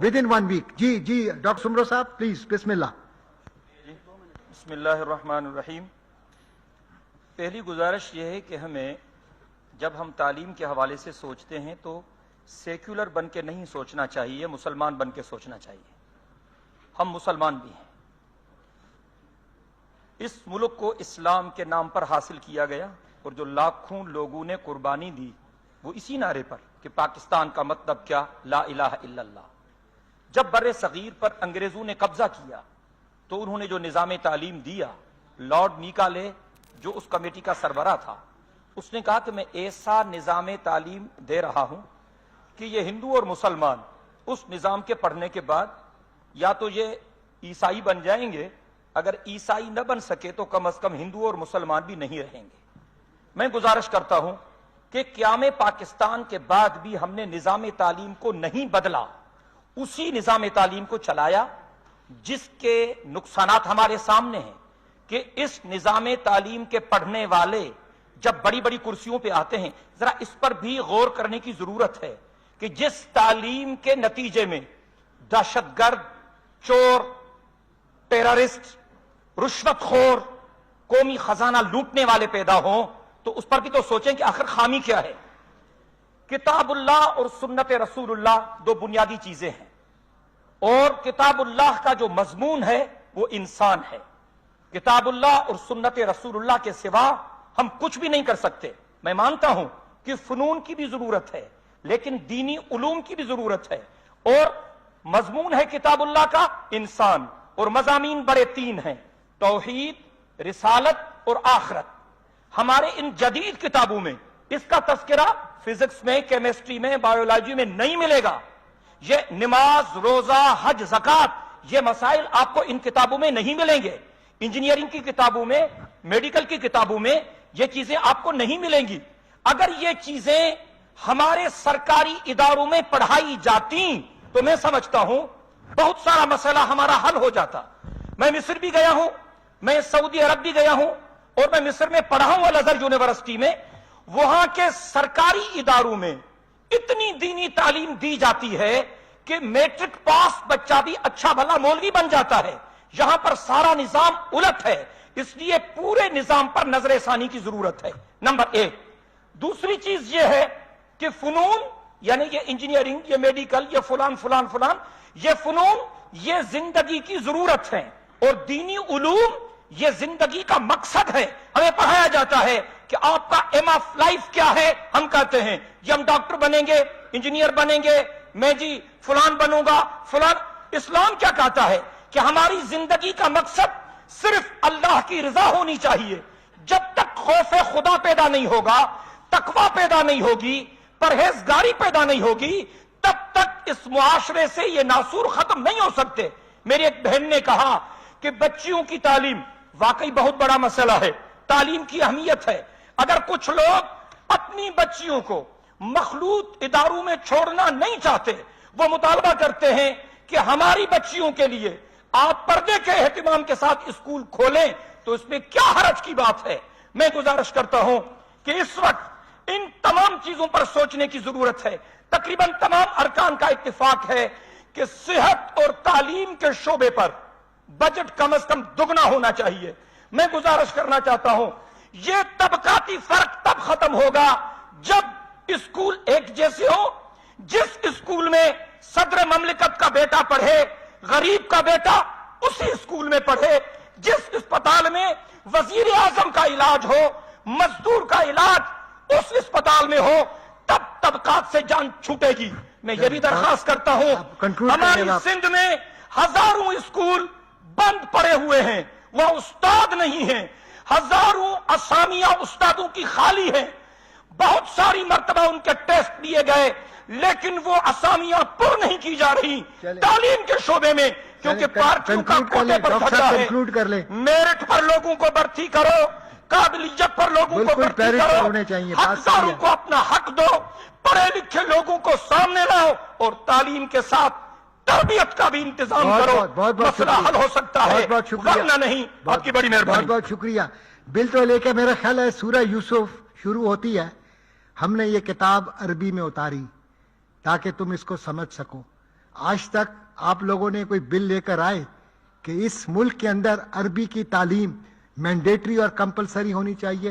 within 1 week. جی doctor Soomro صاحب please بسم اللہ. بسم اللہ الرحمن الرحیم. پہلی گزارش یہ ہے کہ ہمیں جب ہم تعلیم کے حوالے سے سوچتے ہیں تو سیکولر بن کے نہیں سوچنا چاہیے، مسلمان بن کے سوچنا چاہیے. ہم مسلمان بھی ہیں. اس ملک کو اسلام کے نام پر حاصل کیا گیا اور جو لاکھوں لوگوں نے قربانی دی وہ اسی نعرے پر کہ پاکستان کا مطلب کیا، لا الہ الا اللہ. جب بر صغیر پر انگریزوں نے قبضہ کیا تو انہوں نے جو نظام تعلیم دیا، لارڈ میکالے جو اس کمیٹی کا سربراہ تھا، اس نے کہا کہ میں ایسا نظام تعلیم دے رہا ہوں کہ یہ ہندو اور مسلمان اس نظام کے پڑھنے کے بعد یا تو یہ عیسائی بن جائیں گے، اگر عیسائی نہ بن سکے تو کم از کم ہندو اور مسلمان بھی نہیں رہیں گے. میں گزارش کرتا ہوں کہ قیام پاکستان کے بعد بھی ہم نے نظام تعلیم کو نہیں بدلا، اسی نظام تعلیم کو چلایا جس کے نقصانات ہمارے سامنے ہیں کہ اس نظام تعلیم کے پڑھنے والے جب بڑی بڑی کرسیوں پہ آتے ہیں، ذرا اس پر بھی غور کرنے کی ضرورت ہے کہ جس تعلیم کے نتیجے میں دہشت گرد، چور، ٹیررسٹ، رشوت خور، قومی خزانہ لوٹنے والے پیدا ہوں تو اس پر بھی تو سوچیں کہ آخر خامی کیا ہے. کتاب اللہ اور سنت رسول اللہ دو بنیادی چیزیں ہیں، اور کتاب اللہ کا جو مضمون ہے وہ انسان ہے. کتاب اللہ اور سنت رسول اللہ کے سوا ہم کچھ بھی نہیں کر سکتے. میں مانتا ہوں کہ فنون کی بھی ضرورت ہے لیکن دینی علوم کی بھی ضرورت ہے، اور مضمون ہے کتاب اللہ کا انسان، اور مضامین بڑے تین ہیں: توحید، رسالت اور آخرت. ہمارے ان جدید کتابوں میں اس کا تذکرہ فزکس میں، کیمسٹری میں، بایولوجی میں نہیں ملے گا. یہ نماز، روزہ، حج، زکوٰۃ، یہ مسائل آپ کو ان کتابوں میں نہیں ملیں گے. انجینئرنگ کی کتابوں میں، میڈیکل کی کتابوں میں یہ چیزیں آپ کو نہیں ملیں گی. اگر یہ چیزیں ہمارے سرکاری اداروں میں پڑھائی جاتی تو میں سمجھتا ہوں بہت سارا مسئلہ ہمارا حل ہو جاتا. میں مصر بھی گیا ہوں، میں سعودی عرب بھی گیا ہوں، اور میں مصر میں پڑھا ہوں الازہر یونیورسٹی میں. وہاں کے سرکاری اداروں میں اتنی دینی تعلیم دی جاتی ہے کہ میٹرک پاس بچہ بھی اچھا بھلا مولوی بن جاتا ہے. یہاں پر سارا نظام الٹ ہے، اس لیے پورے نظام پر نظر ثانی کی ضرورت ہے. نمبر ایک. دوسری چیز یہ ہے کہ فنون، یعنی یہ انجینئرنگ، یہ میڈیکل، یہ فلان فلان فلان، یہ فنون یہ زندگی کی ضرورت ہے، اور دینی علوم یہ زندگی کا مقصد ہے. ہمیں پڑھایا جاتا ہے کہ آپ کا ایم آف لائف کیا ہے. ہم کہتے ہیں یہ ہم ڈاکٹر بنیں گے، انجینئر بنیں گے، میں جی فلان بنوں گا فلان. اسلام کیا کہتا ہے کہ ہماری زندگی کا مقصد صرف اللہ کی رضا ہونی چاہیے. جب تک خوف خدا پیدا نہیں ہوگا، تقوی پیدا نہیں ہوگی، پرہیزگاری پیدا نہیں ہوگی، تب تک اس معاشرے سے یہ ناسور ختم نہیں ہو سکتے. میری ایک بہن نے کہا کہ بچیوں کی تعلیم واقعی بہت بڑا مسئلہ ہے، تعلیم کی اہمیت ہے. اگر کچھ لوگ اپنی بچیوں کو مخلوط اداروں میں چھوڑنا نہیں چاہتے، وہ مطالبہ کرتے ہیں کہ ہماری بچیوں کے لیے آپ پردے کے اہتمام کے ساتھ اسکول کھولیں، تو اس میں کیا حرج کی بات ہے. میں گزارش کرتا ہوں کہ اس وقت ان تمام چیزوں پر سوچنے کی ضرورت ہے. تقریباً تمام ارکان کا اتفاق ہے کہ صحت اور تعلیم کے شعبے پر بجٹ کم از کم دگنا ہونا چاہیے. میں گزارش کرنا چاہتا ہوں یہ طبقاتی فرق تب ختم ہوگا جب اسکول ایک جیسے ہو. جس اسکول میں صدر مملکت کا بیٹا پڑھے، غریب کا بیٹا اسی اسکول میں پڑھے. جس اسپتال میں وزیر اعظم کا علاج ہو، مزدور کا علاج اس اسپتال میں ہو، تب طبقات سے جان چھوٹے گی. میں یہ بھی درخواست کرتا ہوں، ہماری سندھ میں ہزاروں اسکول بند پڑے ہوئے ہیں، وہ استاد نہیں ہیں. ہزاروں اسامیاں استادوں کی خالی ہیں. بہت ساری مرتبہ ان کے ٹیسٹ لیے گئے لیکن وہ اسامیاں پر نہیں کی جا رہی تعلیم کے شعبے میں، کیونکہ پارٹیوں کا کوٹے پر دھچا ہے. میرٹ پر لوگوں کو بھرتی کرو، قابلیت پر لوگوں کو بھرتی کرو، حقداروں کو اپنا حق دو، پڑھے لکھے لوگوں کو سامنے لاؤ، اور تعلیم کے ساتھ تربیت کا بھی انتظام کرو. مسئلہ حل ہو سکتا ہے، ورنہ نہیں. آپ کی بڑی مہربانی. بہت شکریہ. بل تو لے کے میرا خیال ہے سورہ یوسف شروع ہوتی ہے. ہم نے یہ کتاب عربی میں اتاری تاکہ تم اس کو سمجھ سکو. آج تک آپ لوگوں نے کوئی بل لے کر آئے کہ اس ملک کے اندر عربی کی تعلیم مینڈیٹری اور کمپلسری ہونی چاہیے؟